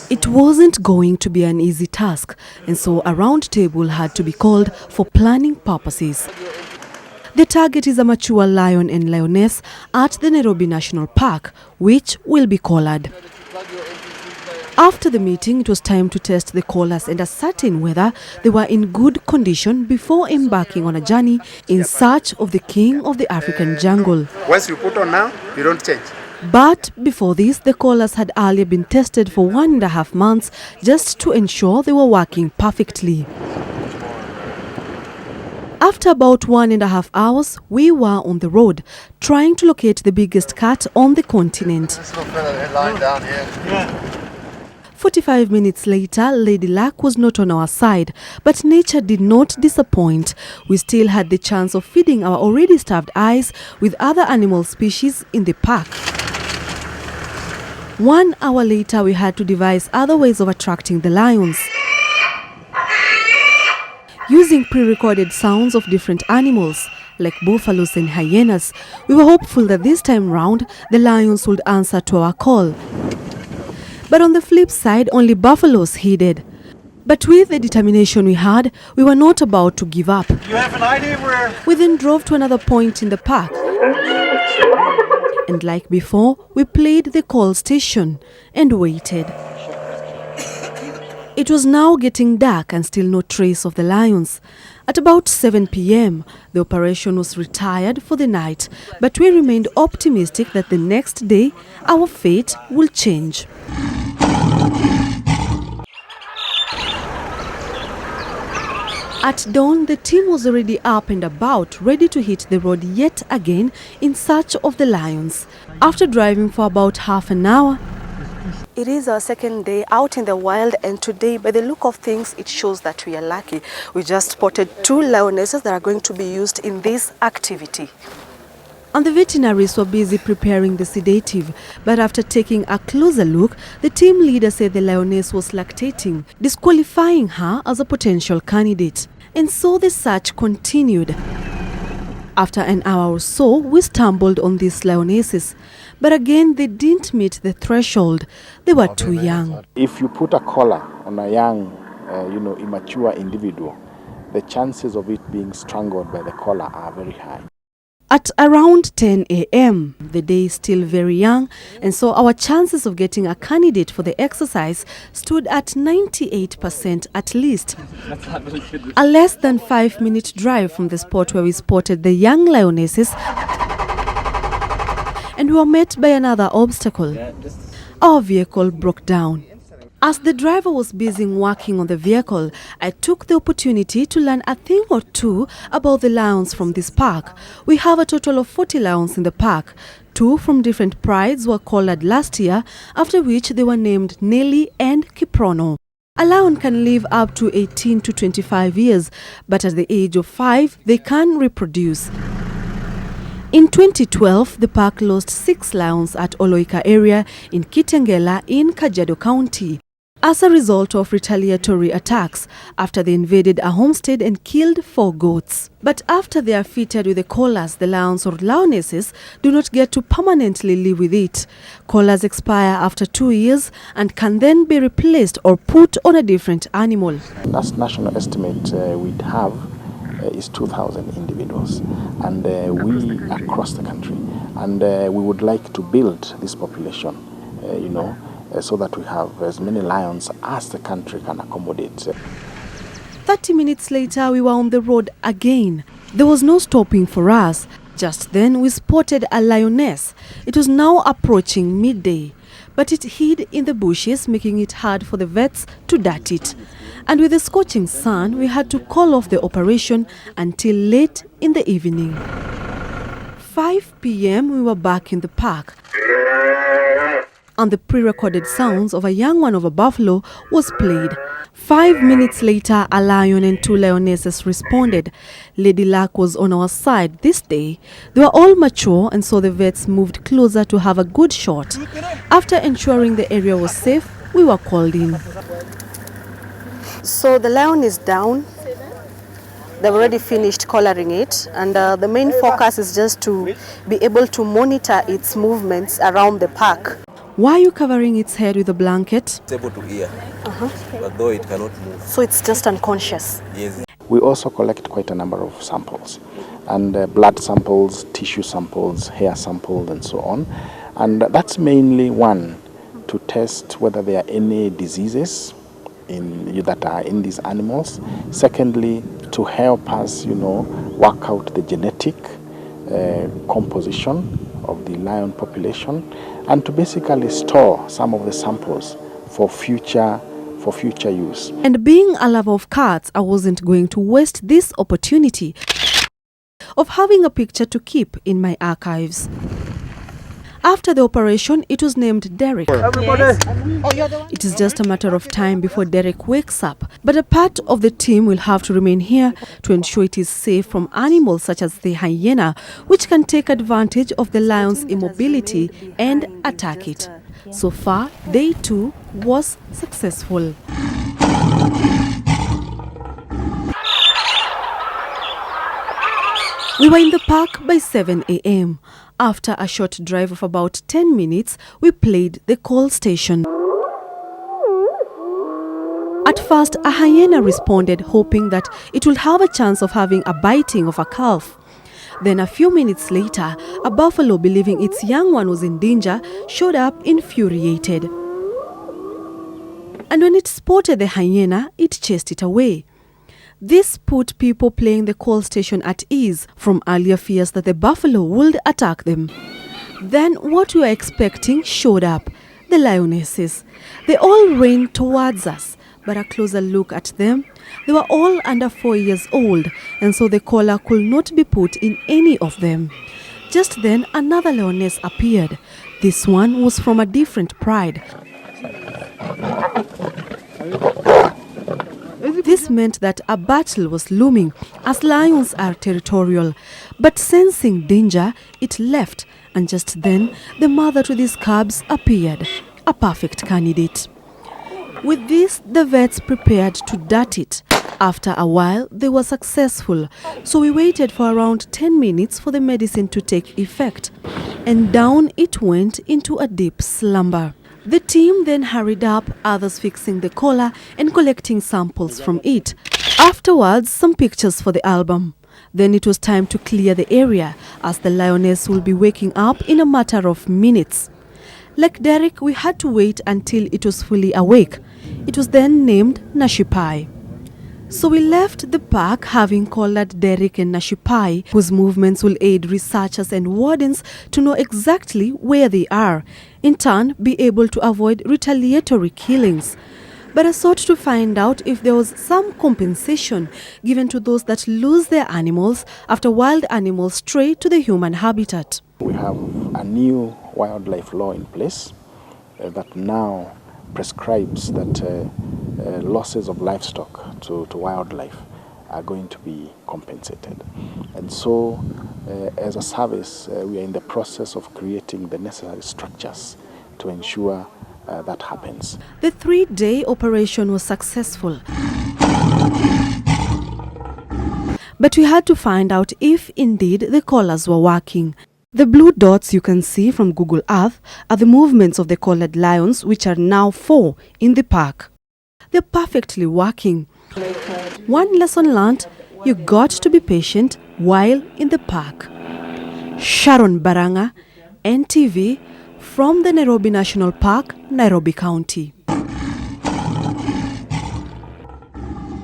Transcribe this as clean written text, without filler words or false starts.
It wasn't going to be an easy task, and so a round table had to be called for planning purposes. The target is a mature lion and lioness at the Nairobi National Park, which will be collared. After the meeting, it was time to test the collars and ascertain whether they were in good condition before embarking on a journey in search of the king of the African jungle. Once you put on now, you don't change. But before this, the collars had earlier been tested for 1.5 months just to ensure they were working perfectly. After about 1.5 hours, we were on the road, trying to locate the biggest cat on the continent. 45 minutes later, Lady Luck was not on our side, but nature did not disappoint. We still had the chance of feeding our already starved eyes with other animal species in the park. 1 hour later, we had to devise other ways of attracting the lions. Using pre-recorded sounds of different animals, like buffaloes and hyenas, we were hopeful that this time round, the lions would answer to our call. But on the flip side, only buffaloes heeded. But with the determination we had, we were not about to give up. You have an idea where? We then drove to another point in the park. And like before, we played the call station and waited. It was now getting dark and still no trace of the lions. At about 7 p.m., the operation was retired for the night, but we remained optimistic that the next day, our fate will change. At dawn, the team was already up and about, ready to hit the road yet again in search of the lions. After driving for about half an hour, it is our second day out in the wild, and today, by the look of things, it shows that we are lucky. We just spotted 2 lionesses that are going to be used in this activity. And the veterinaries were busy preparing the sedative, but after taking a closer look, the team leader said the lioness was lactating, disqualifying her as a potential candidate. And so the search continued. After an hour or so, we stumbled on these lionesses. But again, they didn't meet the threshold. They were too young. If you put a collar on a young, immature individual, the chances of it being strangled by the collar are very high. At around 10 a.m., the day is still very young, and so our chances of getting a candidate for the exercise stood at 98% at least. A less than 5-minute drive from the spot where we spotted the young lionesses, and we were met by another obstacle. Our vehicle broke down. As the driver was busy working on the vehicle, I took the opportunity to learn a thing or two about the lions from this park. We have a total of 40 lions in the park. 2 from different prides were collared last year, after which they were named Nelly and Kiprono. A lion can live up to 18 to 25 years, but at the age of 5, they can reproduce. In 2012, the park lost 6 lions at Oloika area in Kitengela in Kajiado County as a result of retaliatory attacks after they invaded a homestead and killed 4 goats. But after they are fitted with the collars, the lions or lionesses do not get to permanently live with it. Collars expire after 2 years and can then be replaced or put on a different animal. Last national estimate we'd have is 2,000 individuals, and we across the country, and we would like to build this population, so that we have as many lions as the country can accommodate. 30 minutes later, we were on the road again. There was no stopping for us. Just then, we spotted a lioness. It was now approaching midday, but it hid in the bushes, making it hard for the vets to dart it. And with the scorching sun, we had to call off the operation until late in the evening. 5 p.m., we were back in the park, and the pre-recorded sounds of a young one of a buffalo was played. 5 minutes later, a lion and 2 lionesses responded. Lady Luck was on our side this day. They were all mature, and so the vets moved closer to have a good shot. After ensuring the area was safe, we were called in. So the lion is down. They've already finished collaring it, and the main focus is just to be able to monitor its movements around the park. Why are you covering its head with a blanket? It's able to hear, but though it cannot move. So it's just unconscious? Yes. We also collect quite a number of samples, and blood samples, tissue samples, hair samples, and so on. And that's mainly one, to test whether there are any diseases that are in these animals. Secondly, to help us, work out the genetic composition of the lion population, and to basically store some of the samples for future use. And being a lover of cats, I wasn't going to waste this opportunity of having a picture to keep in my archives. After the operation, it was named Derek. It is just a matter of time before Derek wakes up. But a part of the team will have to remain here to ensure it is safe from animals such as the hyena, which can take advantage of the lion's immobility and attack it. So far, day 2 was successful. We were in the park by 7 a.m. After a short drive of about 10 minutes, we played the call station. At first, a hyena responded, hoping that it would have a chance of having a biting of a calf. Then a few minutes later, a buffalo, believing its young one was in danger, showed up infuriated. And when it spotted the hyena, it chased it away. This put people playing the call station at ease from earlier fears that the buffalo would attack them. Then what we were expecting showed up, the lionesses. They all ran towards us, but a closer look at them, they were all under 4 years old, and so the collar could not be put in any of them. Just then another lioness appeared. This one was from a different pride. This meant that a battle was looming, as lions are territorial. But sensing danger, it left, and just then the mother to these cubs appeared, a perfect candidate. With this, the vets prepared to dart it. After a while, they were successful, so we waited for around 10 minutes for the medicine to take effect, and down it went into a deep slumber. The team then hurried up, others fixing the collar and collecting samples from it. Afterwards, some pictures for the album. Then it was time to clear the area, as the lioness will be waking up in a matter of minutes. Like Derek, we had to wait until it was fully awake. It was then named Nashipai. So we left the park having collared Derek and Nashipai, whose movements will aid researchers and wardens to know exactly where they are, in turn be able to avoid retaliatory killings. But I sought to find out if there was some compensation given to those that lose their animals after wild animals stray to the human habitat. We have a new wildlife law in place that now prescribes that losses of livestock to wildlife are going to be compensated. And so, as a service, we are in the process of creating the necessary structures to ensure that happens. The 3-day operation was successful. But we had to find out if indeed the collars were working. The blue dots you can see from Google Earth are the movements of the collared lions, which are now 4 in the park. They're perfectly working. One lesson learned, you got to be patient while in the park. Sharon, Barang'a, NTV, from the Nairobi National Park, Nairobi County.